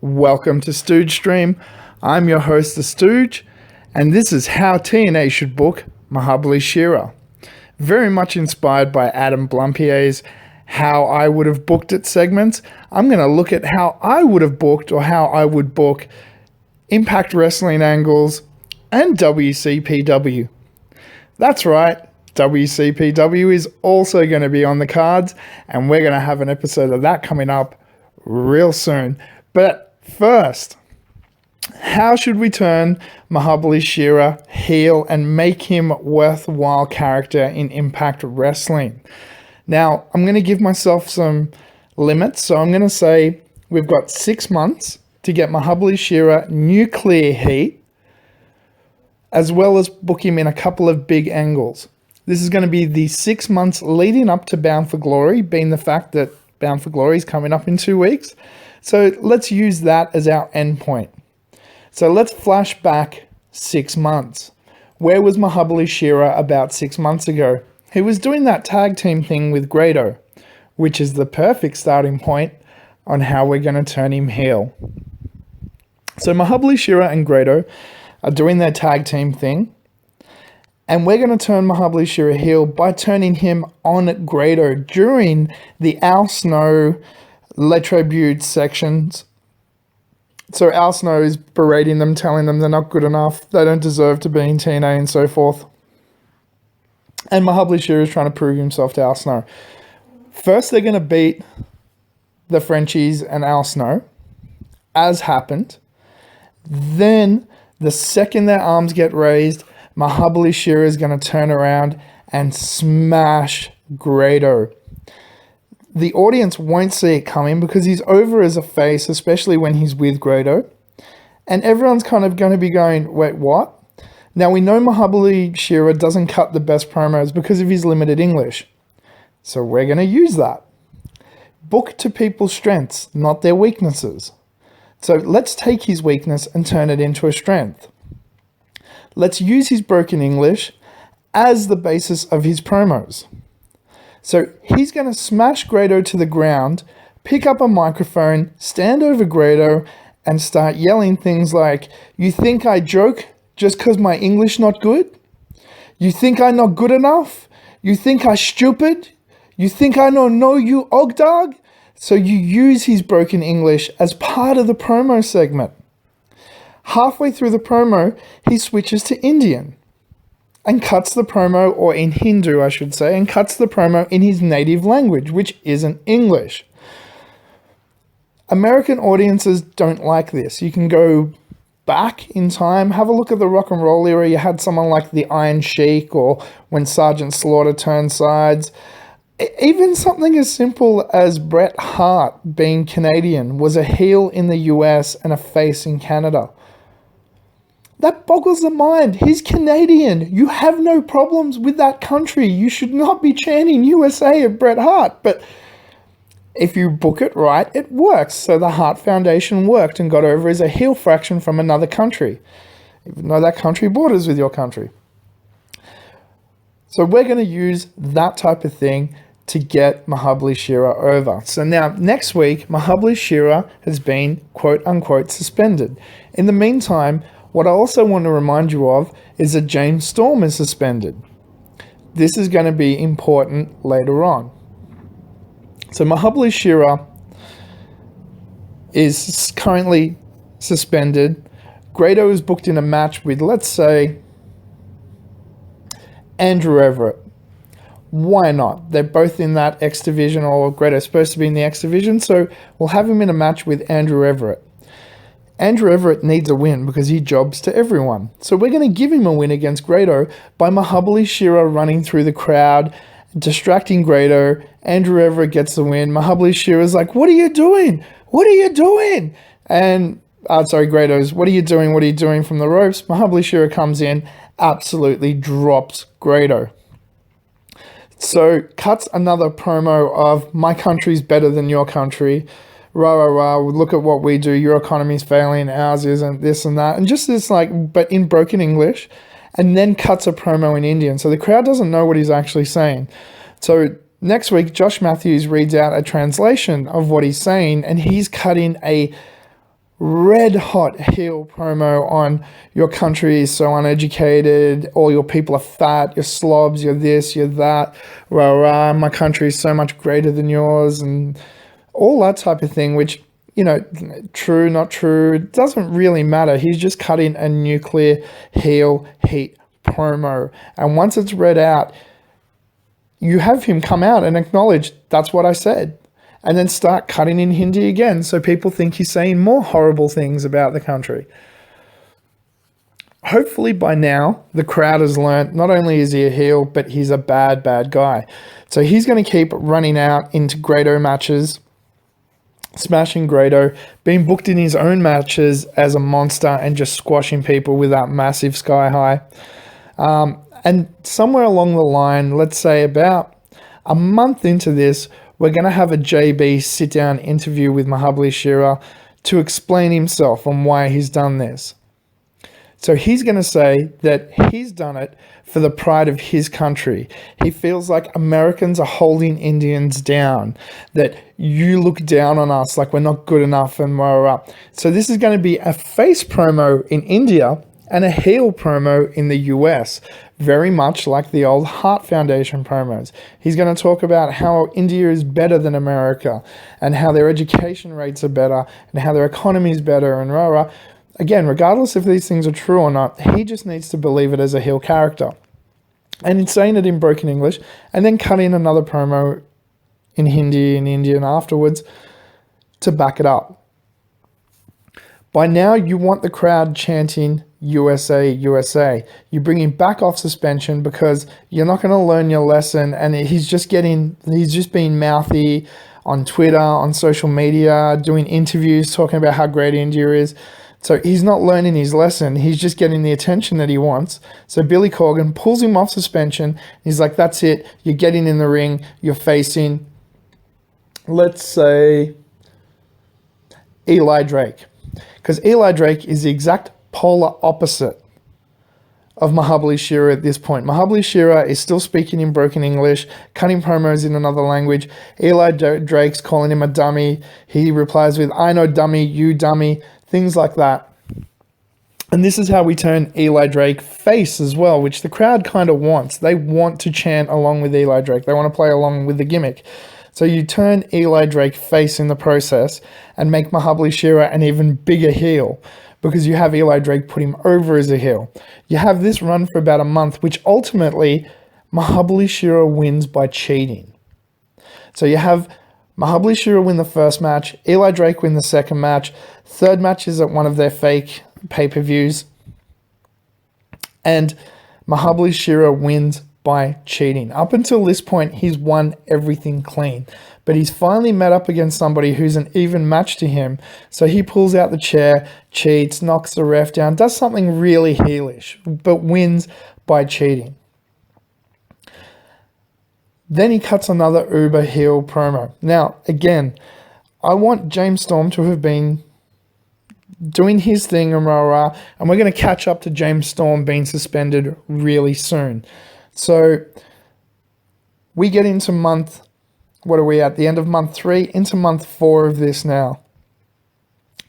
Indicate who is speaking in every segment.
Speaker 1: Welcome to Stooge Stream. I'm your host, The Stooge, and this is how TNA should book Mahabali Shera. Very much inspired by Adam Blampied's How I Would Have Booked It segments. I'm going to look at how I would have booked or how I would book Impact Wrestling angles and WCPW. That's right, WCPW is also going to be on the cards, and we're going to have an episode of that coming up real soon. But first, how should we turn Mahabali Shera heel and make him a worthwhile character in Impact Wrestling? Now, I'm going to give myself some limits. So I'm going to say we've got 6 months to get Mahabali Shera nuclear heat, as well as book him in a couple of big angles. This is going to be the 6 months leading up to Bound for Glory, being the fact that Bound for Glory is coming up in 2 weeks. So let's use that as our endpoint. So let's flash back 6 months. Where was Mahabali Shera about 6 months ago? He was doing that tag team thing with Grado, which is the perfect starting point on how we're going to turn him heel. So Mahabali Shera and Grado are doing their tag team thing, and we're going to turn Mahabali Shera heel by turning him on Grado during the Al Snow Le Tribute sections. So Al Snow is berating them, telling them they're not good enough, they don't deserve to be in TNA and so forth. And Mahabali Shera is trying to prove himself to Al Snow. First, they're going to beat the Frenchies and Al Snow, as happened. Then, the second their arms get raised, Mahabali Shera is going to turn around and smash Grado. The audience won't see it coming because he's over as a face, especially when he's with Grado. And everyone's kind of going to be going, wait, what? Now, we know Mahabali Shera doesn't cut the best promos because of his limited English. So we're going to use that. Book to people's strengths, not their weaknesses. So let's take his weakness and turn it into a strength. Let's use his broken English as the basis of his promos. So he's going to smash Grado to the ground, pick up a microphone, stand over Grado, and start yelling things like, "You think I joke just because my English not good? You think I not good enough? You think I stupid? You think I don't know you, og dog?" So you use his broken English as part of the promo segment. Halfway through the promo, he switches to Indian and cuts the promo, or in Hindu, I should say, and cuts the promo in his native language, which isn't English. American audiences don't like this. You can go back in time, have a look at the rock and roll era. You had someone like the Iron Sheik, or when Sergeant Slaughter turned sides. Even something as simple as Bret Hart being Canadian was a heel in the US and a face in Canada. That boggles the mind. He's Canadian. You have no problems with that country. You should not be chanting USA at Bret Hart. But if you book it right, it works. So the Hart Foundation worked and got over as a heel fraction from another country, even though that country borders with your country. So we're going to use that type of thing to get Mahabali Shera over. So now, next week, Mahabali Shera has been, quote-unquote, suspended. In the meantime, what I also want to remind you of is that James Storm is suspended. This is going to be important later on. So Mahabali Shera is currently suspended. Grado is booked in a match with, let's say, Andrew Everett. Why not? They're both in that X division, or Grado's supposed to be in the X division, so we'll have him in a match with Andrew Everett. Andrew Everett needs a win because he jobs to everyone. So we're going to give him a win against Grado by Mahabali Shera running through the crowd, distracting Grado. Andrew Everett gets the win. Mahabali Shera's like, "What are you doing? What are you doing?" And, Grado's, "What are you doing? What are you doing?" from the ropes. Mahabali Shera comes in, absolutely drops Grado. So cuts another promo of, "My country's better than your country. Rah, rah, rah, look at what we do. Your economy's failing, ours isn't," this and that. And just this, but in broken English, and then cuts a promo in Indian. So the crowd doesn't know what he's actually saying. So next week, Josh Matthews reads out a translation of what he's saying, and he's cutting a red hot heel promo on your country is so uneducated, all your people are fat, you're slobs, you're this, you're that, rah rah, my country is so much greater than yours, and all that type of thing, which, you know, true, not true, it doesn't really matter. He's just cutting a nuclear heel heat promo. And once it's read out, you have him come out and acknowledge that's what I said, and then start cutting in Hindi again so people think he's saying more horrible things about the country. Hopefully by now, the crowd has learnt not only is he a heel, but he's a bad, bad guy. So he's going to keep running out into Grado matches, smashing Grado, being booked in his own matches as a monster and just squashing people with that massive sky high. And somewhere along the line, let's say about a month into this, we're going to have a JB sit-down interview with Mahabali Shera to explain himself on why he's done this. So he's going to say that he's done it for the pride of his country. He feels like Americans are holding Indians down, that you look down on us like we're not good enough and blah, blah, blah. So this is going to be a face promo in India and a heel promo in the US, very much like the old Heart Foundation promos. He's going to talk about how India is better than America and how their education rates are better and how their economy is better and rah rah. Again, regardless if these things are true or not, he just needs to believe it as a heel character. And in saying it in broken English, and then cut in another promo in Hindi and Indian afterwards to back it up. By now, you want the crowd chanting USA, USA. You bring him back off suspension because you're not going to learn your lesson, and he's just being mouthy on Twitter, on social media, doing interviews, talking about how great India is. So he's not learning his lesson. He's just getting the attention that he wants. So Billy Corgan pulls him off suspension. He's like, that's it. You're getting in the ring. You're facing, let's say, Eli Drake. Because Eli Drake is the exact polar opposite of Mahabali Shera at this point. Mahabali Shera is still speaking in broken English, cutting promos in another language. Eli Drake's calling him a dummy. He replies with, I know dummy, you dummy, things like that. And this is how we turn Eli Drake face as well, which the crowd kind of wants. They want to chant along with Eli Drake. They want to play along with the gimmick. So you turn Eli Drake face in the process and make Mahabali Shera an even bigger heel because you have Eli Drake put him over as a heel. You have this run for about a month, which ultimately Mahabali Shera wins by cheating. So you have Mahabali Shera win the first match, Eli Drake win the second match, third match is at one of their fake pay-per-views, and Mahabali Shera wins by cheating. Up until this point, he's won everything clean, but he's finally met up against somebody who's an even match to him, so he pulls out the chair, cheats, knocks the ref down, does something really heelish, but wins by cheating. Then he cuts another uber heel promo. Now, again, I want James Storm to have been doing his thing and rah rah, and we're going to catch up to James Storm being suspended really soon. So we get into what are we at? The end of month 3, into month 4 of this now.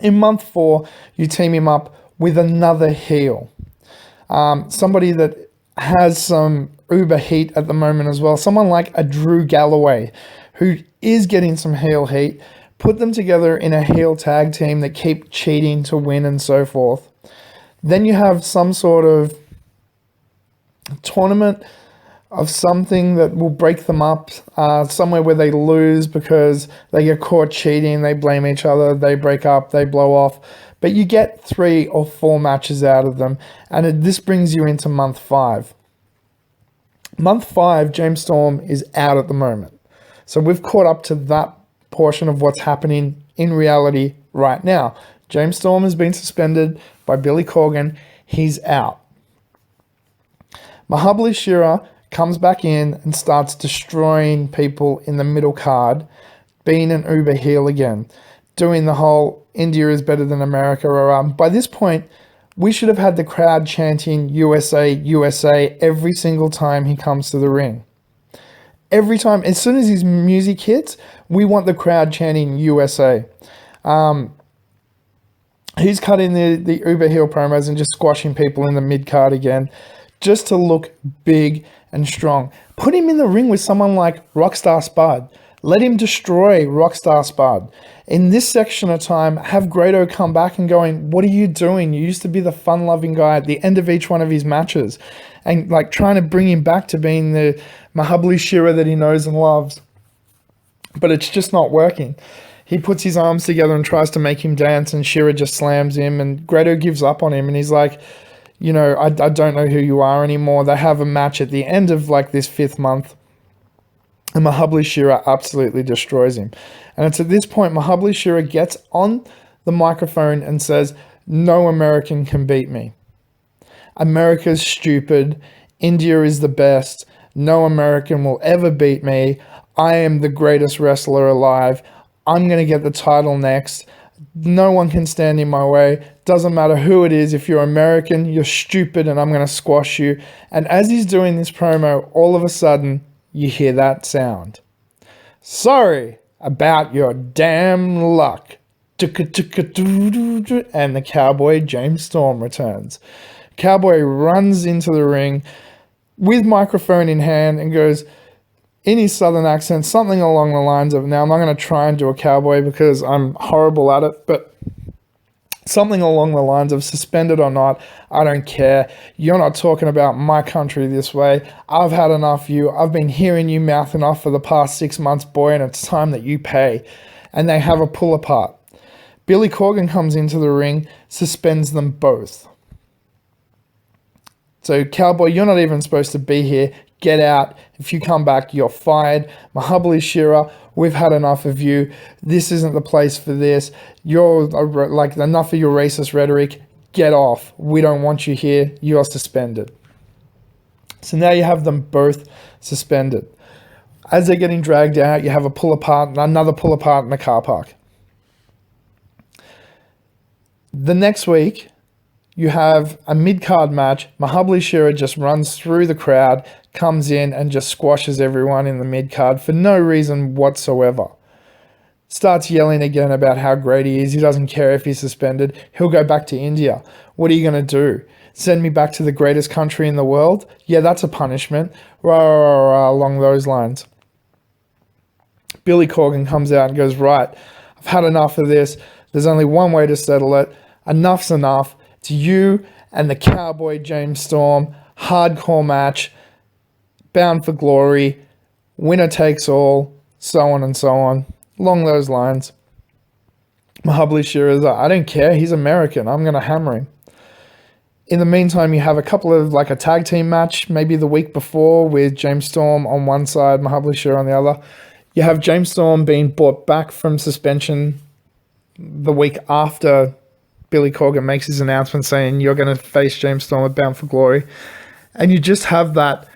Speaker 1: In month 4, you team him up with another heel. Somebody that has some uber heat at the moment as well. Someone like a Drew Galloway, who is getting some heel heat. Put them together in a heel tag team that keep cheating to win and so forth. Then you have some sort of tournament of something that will break them up, somewhere where they lose because they get caught cheating, they blame each other, they break up, they blow off. But you get 3 or 4 matches out of them, and this brings you into month 5. Month 5, James Storm is out at the moment. So we've caught up to that portion of what's happening in reality right now. James Storm has been suspended by Billy Corgan. He's out. Mahabali Shera comes back in and starts destroying people in the middle card, being an uber heel again, doing the whole India is better than America. By this point, we should have had the crowd chanting USA, USA every single time he comes to the ring. Every time, as soon as his music hits, we want the crowd chanting USA. He's cutting the uber heel promos and just squashing people in the mid card again, just to look big and strong. Put him in the ring with someone like Rockstar Spud. Let him destroy Rockstar Spud. In this section of time, have Grado come back and going, what are you doing? You used to be the fun-loving guy at the end of each one of his matches. And like trying to bring him back to being the Mahabali Shera that he knows and loves. But it's just not working. He puts his arms together and tries to make him dance, and Shera just slams him, and Grado gives up on him, and he's like, you know, I don't know who you are anymore. They have a match at the end of like this 5th month, and Mahabali Shera absolutely destroys him. And it's at this point Mahabali Shera gets on the microphone and says, no American can beat me. America's stupid. India is the best. No American will ever beat me. I am the greatest wrestler alive. I'm going to get the title next. No one can stand in my way. Doesn't matter who it is. If you're American, you're stupid and I'm going to squash you. And as he's doing this promo, all of a sudden, you hear that sound. Sorry about your damn luck. And the Cowboy James Storm returns. Cowboy runs into the ring with microphone in hand and goes, in his southern accent, something along the lines of, now I'm not going to try and do a cowboy because I'm horrible at it, but something along the lines of, suspended or not, I don't care. You're not talking about my country this way. I've had enough of you. I've been hearing you mouthing off for the past 6 months, boy, and it's time that you pay. And they have a pull apart. Billy Corgan comes into the ring, suspends them both. So, Cowboy, you're not even supposed to be here. Get out. If you come back, you're fired. Mahabali Shera, we've had enough of you. This isn't the place for this. You're like, enough of your racist rhetoric. Get off. We don't want you here. You are suspended. So now you have them both suspended. As they're getting dragged out, you have a pull apart, another pull apart in the car park. The next week, you have a mid-card match. Mahabali Shera just runs through the crowd, comes in and just squashes everyone in the mid-card for no reason whatsoever. Starts yelling again about how great he is. He doesn't care if he's suspended. He'll go back to India. What are you going to do? Send me back to the greatest country in the world? Yeah, that's a punishment. Along those lines. Billy Corgan comes out and goes, right, I've had enough of this. There's only one way to settle it. Enough's enough. It's you and the Cowboy James Storm. Hardcore match. Bound for glory. Winner takes all. So on and so on. Along those lines. Mahabali Shera is like, I don't care. He's American. I'm going to hammer him. In the meantime, you have a couple of, like a tag team match, maybe the week before, with James Storm on one side, Mahabali Shera on the other. You have James Storm being brought back from suspension the week after Billy Corgan makes his announcement saying you're going to face James Storm at Bound for Glory. And you just have that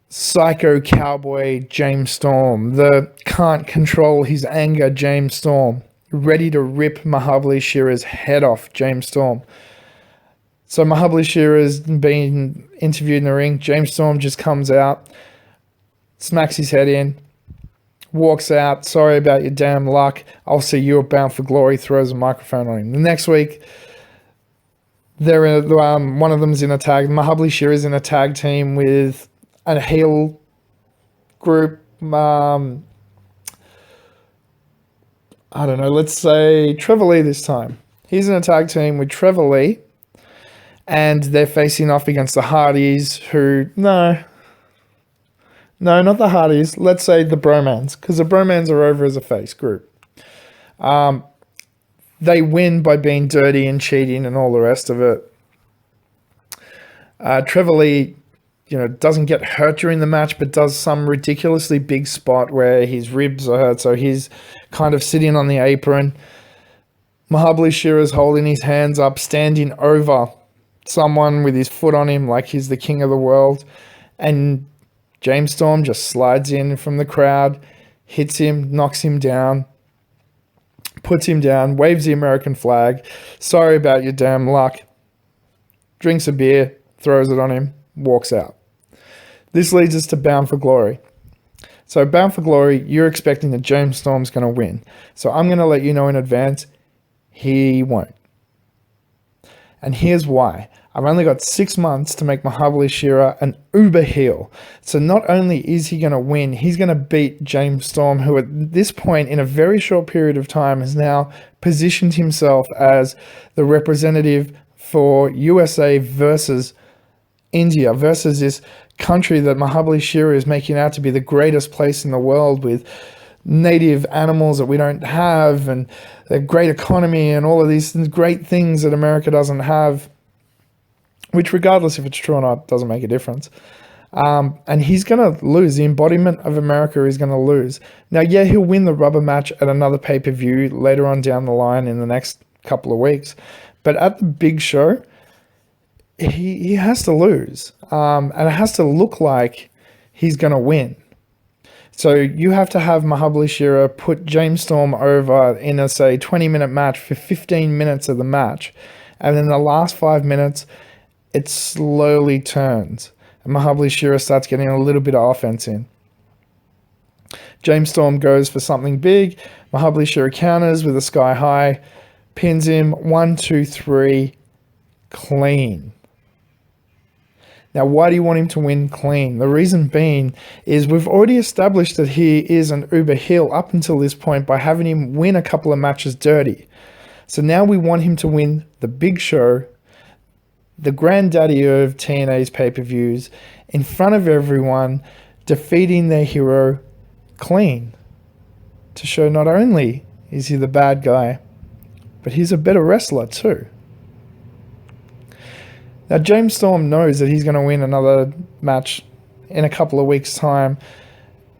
Speaker 1: psycho cowboy James Storm, the can't control his anger James Storm, ready to rip Mahabali Shera's head off James Storm. So Mahabali Shera's being interviewed in the ring. James Storm just comes out, smacks his head in, walks out. Sorry about your damn luck. I'll see you at Bound for Glory. Throws a microphone on him. The next week, they're one of them's in a tag. Mahabali Shera's in a tag team with a heel group. I don't know. Let's say Trevor Lee this time. He's in a tag team with Trevor Lee, and they're facing off against the Hardys, who No, not the Hardys. Let's say the Bromans, because the Bromans are over as a face group. They win by being dirty and cheating and all the rest of it. Trevor Lee, doesn't get hurt during the match, but does some ridiculously big spot where his ribs are hurt, so he's kind of sitting on the apron. Mahabali Shera's holding his hands up, standing over someone with his foot on him like he's the king of the world, and James Storm just slides in from the crowd, hits him, knocks him down, puts him down, waves the American flag. Sorry about your damn luck. Drinks a beer, throws it on him, walks out. This leads us to Bound for Glory. So Bound for Glory, you're expecting that James Storm's going to win. So I'm going to let you know in advance, He won't. And here's why. I've only got 6 months to make Mahabali Shera an uber heel. So not only is he going to win, he's going to beat James Storm, who at this point in a very short period of time has now positioned himself as the representative for USA versus India, versus this country that Mahabali Shera is making out to be the greatest place in the world, with native animals that we don't have, and a great economy, and all of these great things that America doesn't have, which, regardless if it's true or not, doesn't make a difference. And he's going to lose. The embodiment of America is going to lose. Now, yeah, he'll win the rubber match at another pay-per-view later on down the line in the next couple of weeks. But at the big show, he has to lose. And it has to look like he's going to win. So you have to have Mahabali Shera put James Storm over in a, say, 20-minute match for 15 minutes of the match. And in the last 5 minutes, it slowly turns. And Mahabali Shera starts getting a little bit of offense in. James Storm goes for something big. Mahabali Shera counters with a sky high. Pins him. 1, 2, 3. Clean. Now, why do you want him to win clean? The reason being is we've already established that he is an uber heel up until this point by having him win a couple of matches dirty. So now we want him to win the big show, the granddaddy of TNA's pay-per-views, in front of everyone, defeating their hero clean, to show not only is he the bad guy, but he's a better wrestler too. Now, James Storm knows that he's going to win another match in a couple of weeks' time,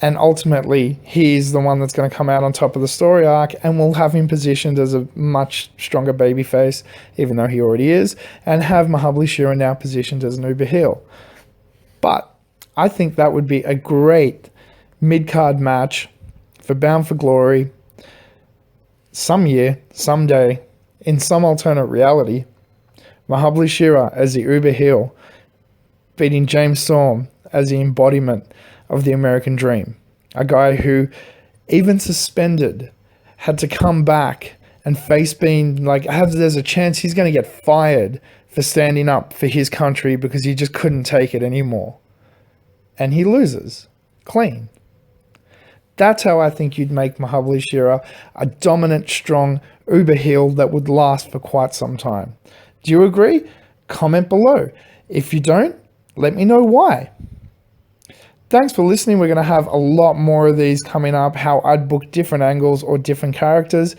Speaker 1: and ultimately he's the one that's going to come out on top of the story arc, and we'll have him positioned as a much stronger babyface, even though he already is, and have Mahabali Shera now positioned as an uber heel. But I think that would be a great mid-card match for Bound for Glory some year, someday, in some alternate reality. Mahabali Shera as the uber heel, beating James Storm as the embodiment of the American dream. A guy who, even suspended, had to come back and face being like, there's a chance he's going to get fired for standing up for his country because he just couldn't take it anymore. And he loses. Clean. That's how I think you'd make Mahabali Shera a dominant, strong uber heel that would last for quite some time. Do you agree? Comment below. If you don't, let me know why. Thanks for listening. We're going to have a lot more of these coming up, how I'd book different angles or different characters.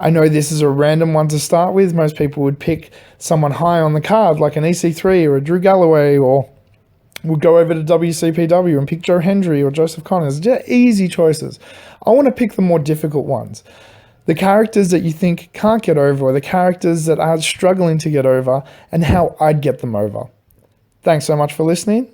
Speaker 1: I know this is a random one to start with. Most people would pick someone high on the card, like an EC3 or a Drew Galloway, or would go over to WCPW and pick Joe Hendry or Joseph Connors. Just easy choices. I want to pick the more difficult ones. The characters that you think can't get over, or the characters that are struggling to get over, and how I'd get them over. Thanks so much for listening.